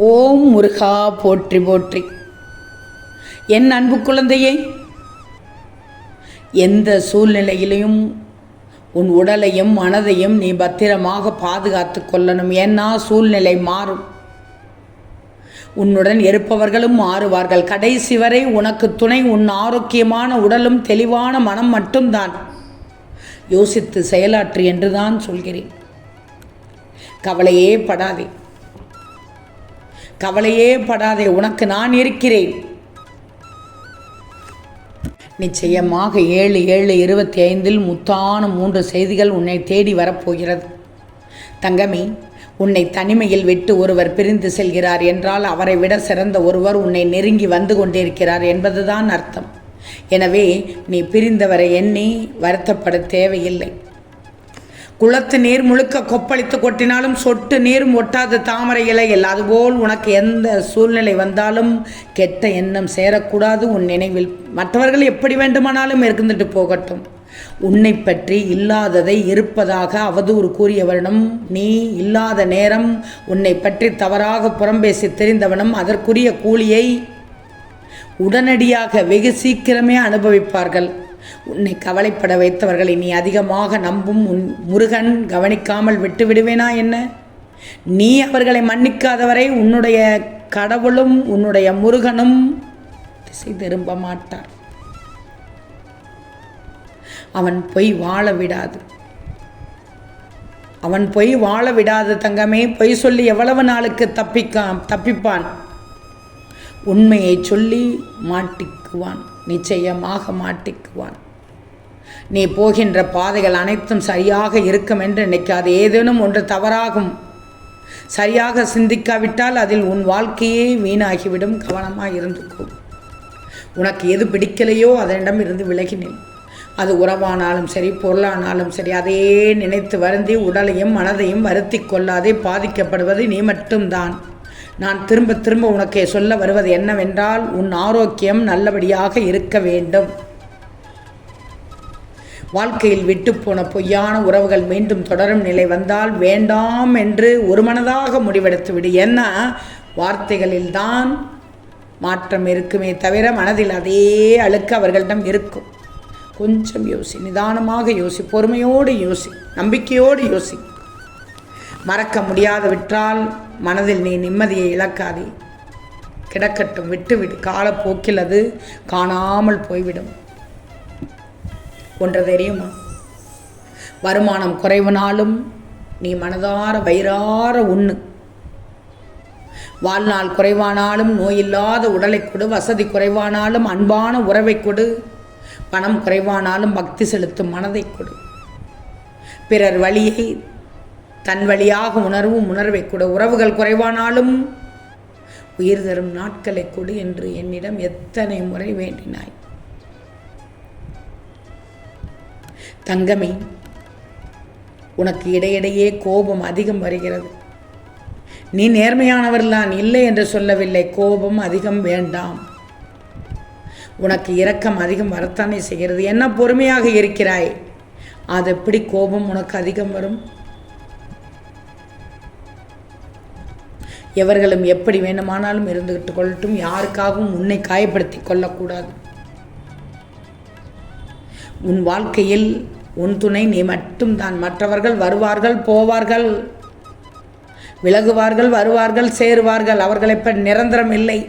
ஓம் முருகா போற்றி போற்றி. என் அன்பு குழந்தையே, எந்த சூழ்நிலையிலையும் உன் உடலையும் மனதையும் நீ பத்திரமாக பாதுகாத்து கொள்ளணும். ஏன்னா சூழ்நிலை மாறும், உன்னுடன் இருப்பவர்களும் மாறுவார்கள். கடைசி வரை உனக்கு துணை உன் ஆரோக்கியமான உடலும் தெளிவான மனம் மட்டும்தான். யோசித்து செயலாற்று என்றுதான் சொல்கிறேன். கவலையே படாதே, கவலையே படாதே, உனக்கு நான் இருக்கிறேன். நிச்சயமாக 7/7/25 முத்தான 3 செய்திகள் உன்னை தேடி வரப்போகிறது. தங்கமே, உன்னை தனிமையில் விட்டு ஒருவர் பிரிந்து செல்கிறார் என்றால் அவரை விட சிறந்த ஒருவர் உன்னை நெருங்கி வந்து கொண்டிருக்கிறார் என்பதுதான் அர்த்தம். எனவே நீ பிரிந்தவரை எண்ணி வருத்தப்பட தேவையில்லை. குளத்து நீர் முழுக்க கொப்பளித்து கொட்டினாலும் சொட்டு நீரும் ஒட்டாத தாமரை இலையில் அதுபோல் உனக்கு எந்த சூழ்நிலை வந்தாலும் கெட்ட எண்ணம் சேரக்கூடாது உன் நினைவில். மற்றவர்கள் எப்படி வேண்டுமானாலும் இருந்துட்டு போகட்டும். உன்னை பற்றி இல்லாததை இருப்பதாக அவதூறு கூறியவனும், நீ இல்லாத நேரம் உன்னை பற்றி தவறாக புறம்பேசி தெரிந்தவனும் அதற்குரிய கூலியை உடனடியாக வெகு சீக்கிரமே அனுபவிப்பார்கள். உன்னை கவலைப்பட வைத்தவர்களை நீ அதிகமாக நம்பும் உன் முருகன் கவனிக்காமல் விட்டு விடுவேனா என்ன? நீ அவர்களை மன்னிக்காதவரை உன்னுடைய கடவுளும் உன்னுடைய முருகனும் திசை திரும்ப மாட்டார். அவன் பொய் வாழ விடாது, அவன் பொய் வாழ விடாது தங்கமே. பொய் சொல்லி எவ்வளவு நாளுக்கு தப்பிப்பான்? உண்மையை சொல்லி மாட்டிக்குவான், நிச்சயமாக மாட்டிக்குவான். நீ போகின்ற பாதைகள் அனைத்தும் சரியாக இருக்கும் என்று நினைக்காது. ஏதேனும் ஒன்று தவறாகும். சரியாக சிந்திக்காவிட்டால் அதில் உன் வாழ்க்கையே வீணாகிவிடும். கவனமாக இருந்துக்கோ. உனக்கு எது பிடிக்கலையோ அதனிடம் இருந்து விலகினேன். அது உறவானாலும் சரி, பொருளானாலும் சரி, அதையே நினைத்து வருந்தி உடலையும் மனதையும் வருத்தி கொள்ளாதே. பாதிக்கப்படுவது நீ மட்டும்தான். நான் திரும்ப திரும்ப உனக்கே சொல்ல வருவது என்னவென்றால், உன் ஆரோக்கியம் நல்லபடியாக இருக்க வேண்டும். வாழ்க்கையில் விட்டு போன பொய்யான உறவுகள் மீண்டும் தொடரும் நிலை வந்தால் வேண்டாம் என்று ஒரு மனதாக முடிவெடுத்து விடு. ஏன்னா வார்த்தைகளில்தான் மாற்றம் இருக்குமே தவிர மனதில் அதே அழுக்கு அவர்களிடம் இருக்கும். கொஞ்சம் யோசி, நிதானமாக யோசி, பொறுமையோடு யோசி, நம்பிக்கையோடு யோசி. மறக்க முடியாது விட்டால் மனதில் நீ நிம்மதியை இழக்காதே. கிடக்கட்டும், விட்டுவிடு. காலப்போக்கில் அது காணாமல் போய்விடும். ஒன்று தெரியுமா? வருமானம் குறைவுனாலும் நீ மனதார வயிறார உண்ணு. வாழ்நாள் குறைவானாலும் நோயில்லாத உடலை கொடு. வசதி குறைவானாலும் அன்பான உறவை கொடு. பணம் குறைவானாலும் பக்தி செலுத்தும் மனதை கொடு. பிறர் வழியை தன் வழியாக உணர்வை கொடு. உறவுகள் குறைவானாலும் உயிர் தரும் நாட்களை கொடு என்று என்னிடம் எத்தனை முறை வேண்டினாய் தங்கமே. உனக்கு இடையிடையே கோபம் அதிகம் வருகிறது. நீ நேர்மையானவர்தான், இல்லை என்று சொல்லவில்லை. கோபம் அதிகம் வேண்டாம். உனக்கு இரக்கம் அதிகம் வரத்தானே செய்கிறது. என்ன பொறுமையாக இருக்கிறாய், அது எப்படி கோபம் உனக்கு அதிகம் வரும்? எவர்களும் எப்படி வேண்டுமானாலும் இருந்துகிட்டு கொள்ளட்டும். யாருக்காகவும் உன்னை காயப்படுத்தி கொள்ளக்கூடாது. உன் வாழ்க்கையில் உன் துணை நீ மட்டும்தான். மற்றவர்கள் வருவார்கள், போவார்கள், விலகுவார்கள், வருவார்கள், சேருவார்கள். அவர்களை நிரந்தரம் இல்லை.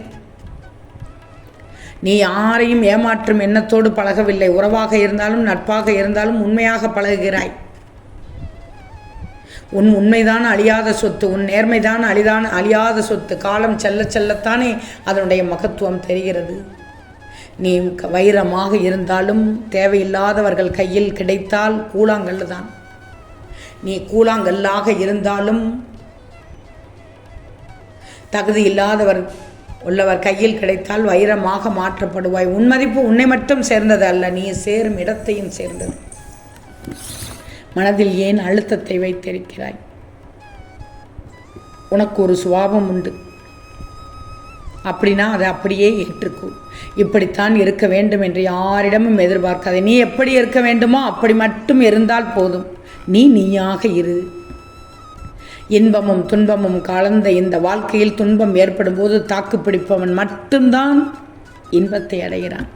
நீ யாரையும் ஏமாற்றும் எண்ணத்தோடு பழகவில்லை. உறவாக இருந்தாலும் நட்பாக இருந்தாலும் உண்மையாக பழகுகிறாய். உன் உண்மைதான் அழியாத சொத்து, உன் நேர்மைதான் அழியாத சொத்து. காலம் செல்ல செல்லத்தானே அதனுடைய மகத்துவம் தெரிகிறது. நீ வைரமாக இருந்தாலும் தேவையில்லாதவர்கள் கையில் கிடைத்தால் கூழாங்கல் தான். நீ கூழாங்கல்லாக இருந்தாலும் தகுதி இல்லாதவர் உள்ளவர் கையில் கிடைத்தால் வைரமாக மாற்றப்படுவாய். உன் மதிப்பு உன்னை மட்டும் சேர்ந்தது அல்ல, நீ சேரும் இடத்தையும் சேர்ந்தது. மனதில் ஏன் அழுத்தத்தை வைத்திருக்கிறாய்? உனக்கு ஒரு சுபாவம் உண்டு. அப்படின்னா அதை அப்படியே ஏற்றுக்கோ. இப்படித்தான் இருக்க வேண்டும் என்று யாரிடமும் எதிர்பார்க்காதே. நீ எப்படி இருக்க வேண்டுமோ அப்படி மட்டும் இருந்தால் போதும். நீ நீயாக இரு. இன்பமும் துன்பமும் கலந்த இந்த வாழ்க்கையில் துன்பம் ஏற்படும் போது தாக்கு பிடிப்பவன் மட்டும்தான் இன்பத்தை அடைகிறான்.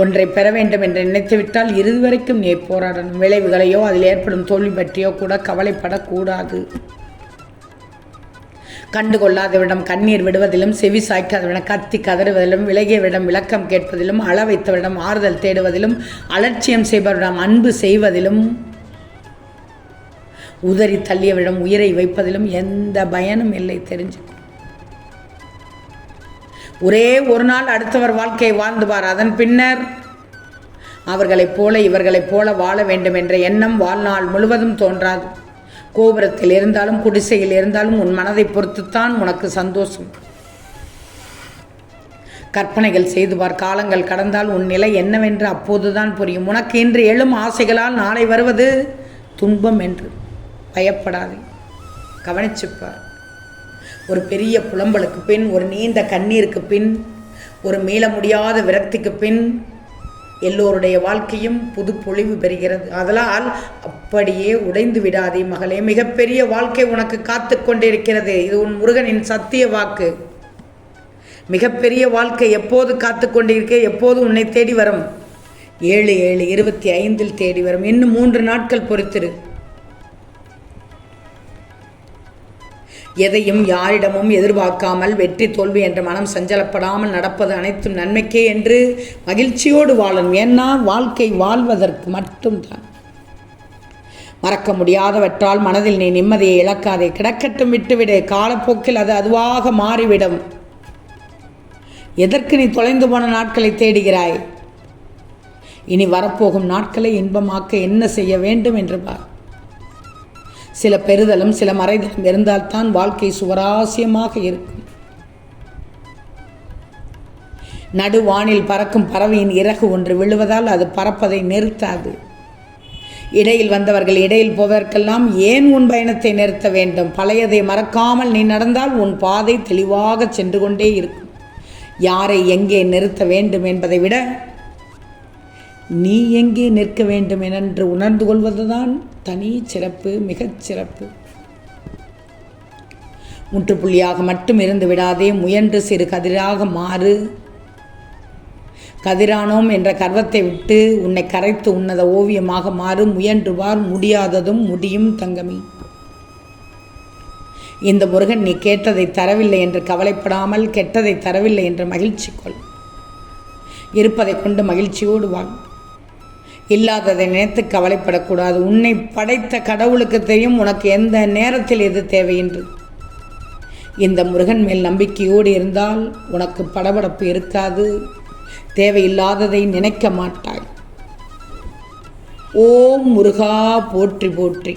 ஒன்றை பெற வேண்டும் என்று நினைத்துவிட்டால் இறுதி வரைக்கும் நீ போராடணும். விளைவுகளையோ அதில் ஏற்படும் தோல்வி பற்றியோ கூட கவலைப்படக்கூடாது. கண்டுகொள்ளாதவிடம் கண்ணீர் விடுவதிலும், செவி சாய்க்காதவிடம் கத்தி கதறுவதிலும், விலகியவிடம் விளக்கம் கேட்பதிலும், அள வைத்தவிடம் ஆறுதல் தேடுவதிலும், அலட்சியம் செய்பவரிடம் அன்பு செய்வதிலும், உதறி தள்ளியவிடம் உயிரை வைப்பதிலும் எந்த பயனும் இல்லை. தெரிஞ்சுக்கும். ஒரே ஒரு நாள் அடுத்தவர் வாழ்க்கையை வாழ்ந்துவார். அதன் பின்னர் அவர்களைப் போல இவர்களைப் போல வாழ வேண்டும் என்ற எண்ணம் வாழ்நாள் முழுவதும் தோன்றாது. கோபுரத்தில் இருந்தாலும் குடிசையில் இருந்தாலும் உன் மனதை பொறுத்துத்தான் உனக்கு சந்தோஷம். கற்பனைகள் செய்துவார். காலங்கள் கடந்தால் உன் நிலை என்னவென்று அப்போதுதான் புரியும். உனக்கு இன்று எழும் ஆசைகளால் நாளை வருவது துன்பம் என்று பயப்படாதே. கவனிச்சுப்பார். ஒரு பெரிய புலம்பலுக்கு பின், ஒரு நீண்ட கண்ணீருக்கு பின், ஒரு மீள முடியாத விரக்திக்கு பின் எல்லோருடைய வாழ்க்கையும் புது பொலிவு பெறுகிறது. அதனால் அப்படியே உடைந்து விடாதே மகளே. மிகப்பெரிய வாழ்க்கை உனக்கு காத்து கொண்டிருக்கிறது. இது உன் முருகனின் சத்திய வாக்கு. மிகப்பெரிய வாழ்க்கை எப்போது காத்து கொண்டிருக்க, எப்போது உன்னை தேடி வரும். 7/7/25 தேடி வரும். இன்னும் 3 நாட்கள் பொறுத்திரு. எதையும் யாரிடமும் எதிர்பார்க்காமல், வெற்றி தோல்வி என்ற மனம் சஞ்சலப்படாமல் நடப்பது அனைத்தும் நன்மைக்கே என்று மகிழ்ச்சியோடு வாழணும். ஏன்னா வாழ்க்கை வாழ்வதற்கு மட்டும்தான். மறக்க முடியாதவற்றால் மனதில் நீ நிம்மதியை இழக்காதே. கிடக்கட்டும், விட்டுவிடு. காலப்போக்கில் அது அதுவாக மாறிவிடும். எதற்கு நீ தொலைந்து போன நாட்களை தேடுகிறாய்? இனி வரப்போகும் நாட்களை இன்பமாக்க என்ன செய்ய வேண்டும் என்று பார். சில பெறுதலும் சில மறைதலும் இருந்தால்தான் வாழ்க்கை சுவராசியமாக இருக்கும். நடுவானில் பறக்கும் பறவையின் இறகு ஒன்று விழுவதால் அது பறப்பதை நிறுத்தாது. இடையில் வந்தவர்கள் இடையில் போவதற்கெல்லாம் ஏன் உன் பயணத்தை நிறுத்த வேண்டும்? பழையதை மறக்காமல் நீ நடந்தால் உன் பாதை தெளிவாக சென்று கொண்டே இருக்கும். யாரை எங்கே நிறுத்த வேண்டும் என்பதை விட நீ எங்கே நிற்க வேண்டும் என்று உணர்ந்து கொள்வதுதான் தனி சிறப்பு, மிகச் சிறப்பு. முற்றுப்புள்ளியாக மட்டும் இருந்து விடாதே. முயன்று சிறு கதிராக மாறு. கதிரானோம் என்ற கர்வத்தை விட்டு உன்னை கரைத்து உன்னத ஓவியமாக மாறு. முயன்று பார். முடியாததும் முடியும் தங்கமி. இந்த முருகன் நீ கேட்டதை தரவில்லை என்று கவலைப்படாமல், கெட்டதை தரவில்லை என்று மகிழ்ச்சி கொள். இருப்பதை கொண்டு மகிழ்ச்சியோடு வாழ். இல்லாததை நினைத்து கவலைப்படக்கூடாது. உன்னை படைத்த கடவுளுக்கு தெரியும் உனக்கு எந்த நேரத்தில் எது தேவை என்று. இந்த முருகன் மேல் நம்பிக்கையோடு இருந்தால் உனக்கு படபடப்பு இருக்காது. தேவையில்லாததை நினைக்க மாட்டாய். ஓம் முருகா போற்றி போற்றி.